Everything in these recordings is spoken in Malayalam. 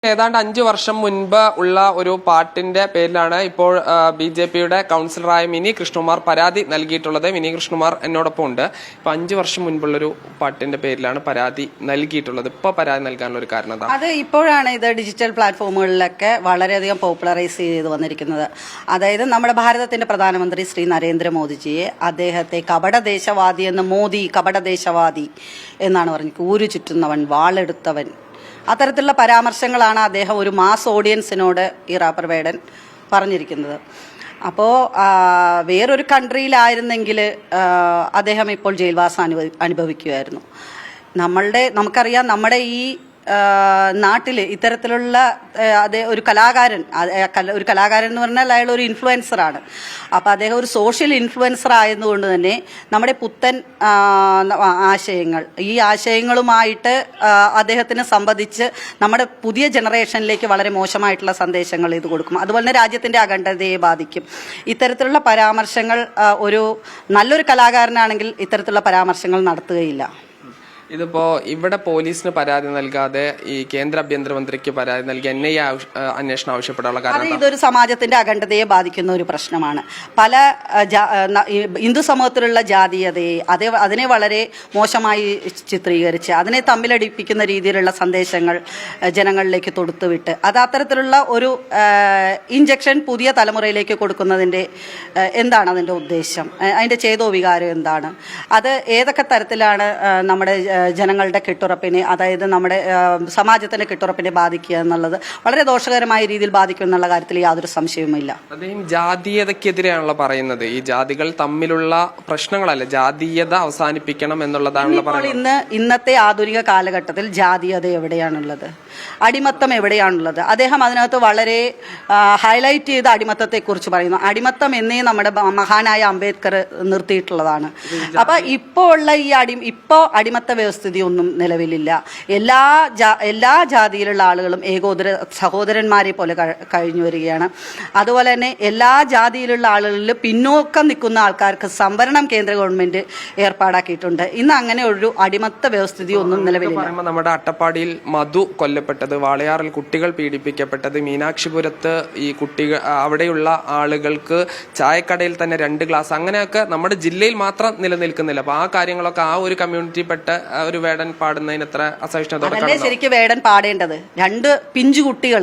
ഏതാണ്ട് 5 വർഷം മുൻപ് ഉള്ള ഒരു പാട്ടിന്റെ പേരിലാണ് ഇപ്പോൾ ബി.ജെ.പിയുടെ കൗൺസിലറായ മിനി കൃഷ്ണകുമാർ പരാതി നൽകിയിട്ടുള്ളത്. മിനി കൃഷ്ണകുമാർ എന്നോടൊപ്പം ഉണ്ട്. ഇപ്പൊ 5 വർഷം മുൻപുള്ളൊരു പാട്ടിന്റെ പേരിലാണ് പരാതി നൽകിയിട്ടുള്ളത്. ഇപ്പൊ പരാതി നൽകാനുള്ള ഒരു കാരണം അത് ഇപ്പോഴാണ് ഇത് ഡിജിറ്റൽ പ്ലാറ്റ്ഫോമുകളിലൊക്കെ വളരെയധികം പോപ്പുലറൈസ് ചെയ്ത് വന്നിരിക്കുന്നത്. അതായത് നമ്മുടെ ഭാരതത്തിന്റെ പ്രധാനമന്ത്രി ശ്രീ നരേന്ദ്രമോദിജിയെ അദ്ദേഹത്തെ കപടദേശവാദി എന്ന് മോദി കപടദേശവാദി എന്നാണ് പറഞ്ഞത്. ഊരു ചുറ്റുന്നവൻ, വാളെടുത്തവൻ, അത്തരത്തിലുള്ള പരാമർശങ്ങളാണ് അദ്ദേഹം ഒരു മാസ് ഓഡിയൻസിനോട് ഈ റാപ്പർ വേടൻ പറഞ്ഞിരിക്കുന്നത്. അപ്പോൾ വേറൊരു കൺട്രിയിലായിരുന്നെങ്കിൽ അദ്ദേഹം ഇപ്പോൾ ജയിൽവാസം അനുഭവിക്കുമായിരുന്നു. നമുക്കറിയാം, നമ്മുടെ ഈ നാട്ടിൽ ഇത്തരത്തിലുള്ള ഒരു കലാകാരൻ എന്ന് പറഞ്ഞാൽ അയാൾ ഒരു ഇൻഫ്ലുവൻസറാണ്. അപ്പോൾ അദ്ദേഹം ഒരു സോഷ്യൽ ഇൻഫ്ലുവൻസർ ആയതുകൊണ്ട് തന്നെ നമ്മുടെ പുത്തൻ ആശയങ്ങൾ, ഈ ആശയങ്ങളുമായിട്ട് അദ്ദേഹത്തിനെ സംബന്ധിച്ച് നമ്മുടെ പുതിയ ജനറേഷനിലേക്ക് വളരെ മോശമായിട്ടുള്ള സന്ദേശങ്ങൾ ഇത് കൊടുക്കും. അതുപോലെ തന്നെ രാജ്യത്തിൻ്റെ അഖണ്ഡതയെ ബാധിക്കും. ഇത്തരത്തിലുള്ള പരാമർശങ്ങൾ ഒരു നല്ലൊരു കലാകാരനാണെങ്കിൽ ഇത്തരത്തിലുള്ള പരാമർശങ്ങൾ നടത്തുകയില്ല. ഇതിപ്പോ ഇവിടെ പോലീസിന് പരാതി നൽകാതെ ഈ കേന്ദ്ര ആഭ്യന്തരമന്ത്രിക്ക് പരാതി നൽകി NIA അന്വേഷണം ആവശ്യപ്പെടാനുള്ള കാരണം ഇതൊരു സമാജത്തിന്റെ അഖണ്ഡതയെ ബാധിക്കുന്ന ഒരു പ്രശ്നമാണ്. പല ഹിന്ദു സമൂഹത്തിലുള്ള ജാതീയതയെ അതിനെ വളരെ മോശമായി ചിത്രീകരിച്ച് അതിനെ തമ്മിലടിപ്പിക്കുന്ന രീതിയിലുള്ള സന്ദേശങ്ങൾ ജനങ്ങളിലേക്ക് തൊടുത്തുവിട്ട് അത്തരത്തിലുള്ള ഒരു ഇഞ്ചക്ഷൻ പുതിയ തലമുറയിലേക്ക് കൊടുക്കുന്നതിന്റെ എന്താണ് അതിന്റെ ഉദ്ദേശം, അതിന്റെ ചേതോ വികാരം എന്താണ്, അത് ഏതൊക്കെ തരത്തിലാണ് നമ്മുടെ ജനങ്ങളുടെ കെട്ടുറപ്പിനെ, അതായത് നമ്മുടെ സമാജത്തിന്റെ കെട്ടുറപ്പിനെ ബാധിക്കുക എന്നുള്ളത് വളരെ ദോഷകരമായ രീതിയിൽ ബാധിക്കും എന്നുള്ള കാര്യത്തിൽ യാതൊരു സംശയവുമില്ല. അദ്ദേഹം ജാതീയതയ്ക്കെതിരെയാണല്ലോ പറയുന്നത്. ഈ ജാതികൾ തമ്മിലുള്ള പ്രശ്നങ്ങളല്ല, ജാതീയത അവസാനിപ്പിക്കണം എന്നുള്ളതാണല്ലോ പറയുന്നത്. ഇന്നത്തെ ആധുനിക കാലഘട്ടത്തിൽ ജാതീയത എവിടെയാണുള്ളത്, അടിമത്തം എവിടെയാണുള്ളത്? അദ്ദേഹം അതിനകത്ത് വളരെ ഹൈലൈറ്റ് ചെയ്ത് അടിമത്തത്തെക്കുറിച്ച് പറയുന്നു. അടിമത്തം എന്നേ നമ്മുടെ മഹാനായ അംബേദ്കർ നിർത്തിയിട്ടുള്ളതാണ്. അപ്പൊ ഇപ്പോൾ ഉള്ള ഇപ്പോൾ അടിമത്ത വ്യവസ്ഥിതി ഒന്നും നിലവിലില്ല. എല്ലാ ജാതിയിലുള്ള ആളുകളും ഏകോദര സഹോദരന്മാരെ പോലെ കഴിഞ്ഞു വരികയാണ്. അതുപോലെ തന്നെ എല്ലാ ജാതിയിലുള്ള ആളുകളിൽ പിന്നോക്കം നിൽക്കുന്ന ആൾക്കാർക്ക് സംവരണം കേന്ദ്ര ഗവൺമെന്റ് ഏർപ്പാടാക്കിയിട്ടുണ്ട്. ഇന്ന് അങ്ങനെ ഒരു അടിമത്ത വ്യവസ്ഥിതി ഒന്നും നിലവിലില്ല. നമ്മുടെ അട്ടപ്പാടിയിൽ മധു കൊല്ലപ്പെട്ടത്, വാളയാറിൽ കുട്ടികൾ പീഡിപ്പിക്കപ്പെട്ടത്, മീനാക്ഷിപുരത്ത് ഈ കുട്ടികൾ അവിടെയുള്ള ആളുകൾക്ക് ചായക്കടയിൽ തന്നെ 2 ഗ്ലാസ്, അങ്ങനെയൊക്കെ നമ്മുടെ ജില്ലയിൽ മാത്രം നിലനിൽക്കുന്നില്ല. അപ്പൊ ആ കാര്യങ്ങളൊക്കെ ആ ഒരു കമ്മ്യൂണിറ്റിപ്പെട്ട ഒരു വേടൻ പാടുന്നതിന് എത്ര അസഹിഷ്ണുത ശരിക്കും വേടൻ പാടേണ്ടത്. 2 പിഞ്ചു കുട്ടികൾ,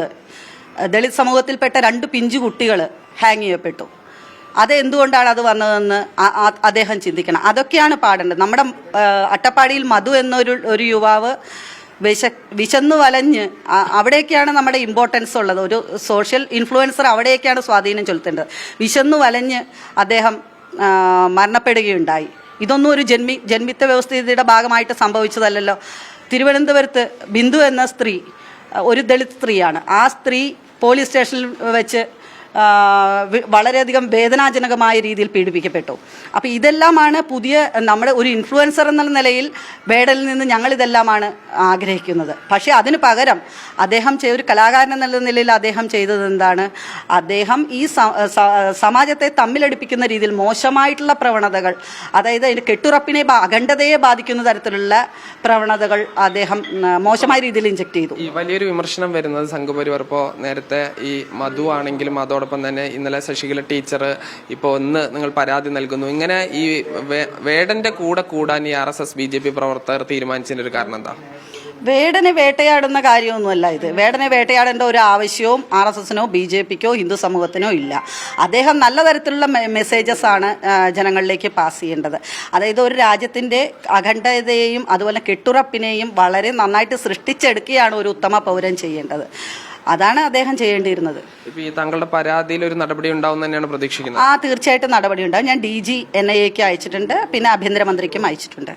ദളിത് സമൂഹത്തിൽപ്പെട്ട 2 പിഞ്ചു കുട്ടികൾ ഹാങ് ചെയ്യപ്പെട്ടു. അത് എന്തുകൊണ്ടാണ് അത് വന്നതെന്ന് അദ്ദേഹം ചിന്തിക്കണം. അതൊക്കെയാണ് പാടേണ്ടത്. നമ്മുടെ അട്ടപ്പാടിയിൽ മധു എന്നൊരു യുവാവ് വിശന്നു വലഞ്ഞ്, അവിടേക്കാണ് നമ്മുടെ ഇമ്പോർട്ടൻസ് ഉള്ളത്. ഒരു സോഷ്യൽ ഇൻഫ്ലുവൻസർ അവിടേക്കാണ് സ്വാധീനം ചെലുത്തേണ്ടത്. വിശന്നു വലഞ്ഞ് അദ്ദേഹം മരണപ്പെടുകയുണ്ടായി. ഇതൊന്നും ഒരു ജന്മിത്ത വ്യവസ്ഥിതിയുടെ ഭാഗമായിട്ട് സംഭവിച്ചതല്ലല്ലോ. തിരുവനന്തപുരത്ത് ബിന്ദു എന്ന സ്ത്രീ ഒരു ദളിത് സ്ത്രീയാണ്. ആ സ്ത്രീ പോലീസ് സ്റ്റേഷനിൽ വെച്ച് വളരെയധികം വേദനാജനകമായ രീതിയിൽ പീഡിപ്പിക്കപ്പെട്ടു. അപ്പോൾ ഇതെല്ലാമാണ് നമ്മുടെ ഒരു ഇൻഫ്ലുവൻസർ എന്ന നിലയിൽ വേടലിൽ നിന്ന് ഞങ്ങളിതെല്ലാമാണ് ആഗ്രഹിക്കുന്നത്. പക്ഷേ അതിന് പകരം അദ്ദേഹം ഒരു കലാകാരൻ എന്നുള്ള നിലയിൽ അദ്ദേഹം ചെയ്തത് എന്താണ്? അദ്ദേഹം ഈ സമാജത്തെ തമ്മിലടിപ്പിക്കുന്ന രീതിയിൽ മോശമായിട്ടുള്ള പ്രവണതകൾ, അതായത് അതിൻ്റെ കെട്ടുറപ്പിനെ അഖണ്ഡതയെ ബാധിക്കുന്ന തരത്തിലുള്ള പ്രവണതകൾ അദ്ദേഹം മോശമായ രീതിയിൽ ഇൻജക്ട് ചെയ്തു. ഈ വലിയൊരു വിമർശനം വരുന്നത് സംഘപരിവാർ ഇപ്പോൾ നേരത്തെ ഈ മധു ആണെങ്കിലും അതോടൊപ്പം തന്നെ ഇന്നലെ ശശികല ടീച്ചർ ഇപ്പോൾ നിങ്ങൾ പരാതി നൽകുന്നു. ഇങ്ങനെ ഈ വേടന്റെ കൂടെ കൂടാൻ ഈ RSS BJP പ്രവർത്തകർ തീരുമാനിച്ചതിന്റെ ഒരു കാരണം എന്താ? വേടനെ വേട്ടയാടുന്ന കാര്യമൊന്നുമല്ല ഇത്. വേടനെ വേട്ടയാടേണ്ട ഒരു ആവശ്യവും RSSനോ BJPക്കോ ഹിന്ദു സമൂഹത്തിനോ ഇല്ല. അദ്ദേഹം നല്ല തരത്തിലുള്ള മെസ്സേജസ് ആണ് ജനങ്ങളിലേക്ക് പാസ് ചെയ്യേണ്ടത്. അതായത് ഒരു രാജ്യത്തിൻ്റെ അഖണ്ഡതയെയും അതുപോലെ കെട്ടുറപ്പിനെയും വളരെ നന്നായിട്ട് സൃഷ്ടിച്ചെടുക്കുകയാണ് ഒരു ഉത്തമ പൗരൻ ചെയ്യേണ്ടത്. അതാണ് അദ്ദേഹം ചെയ്യേണ്ടിയിരുന്നത്. ഈ താങ്കളുടെ പരാതിയിൽ ഒരു നടപടി ഉണ്ടാവും തന്നെയാണ് പ്രതീക്ഷിക്കുന്നത്? തീർച്ചയായിട്ടും നടപടി ഉണ്ടാവും. ഞാൻ DG NIAക്ക് അയച്ചിട്ടുണ്ട്, പിന്നെ ആഭ്യന്തരമന്ത്രിക്കും അയച്ചിട്ടുണ്ട്.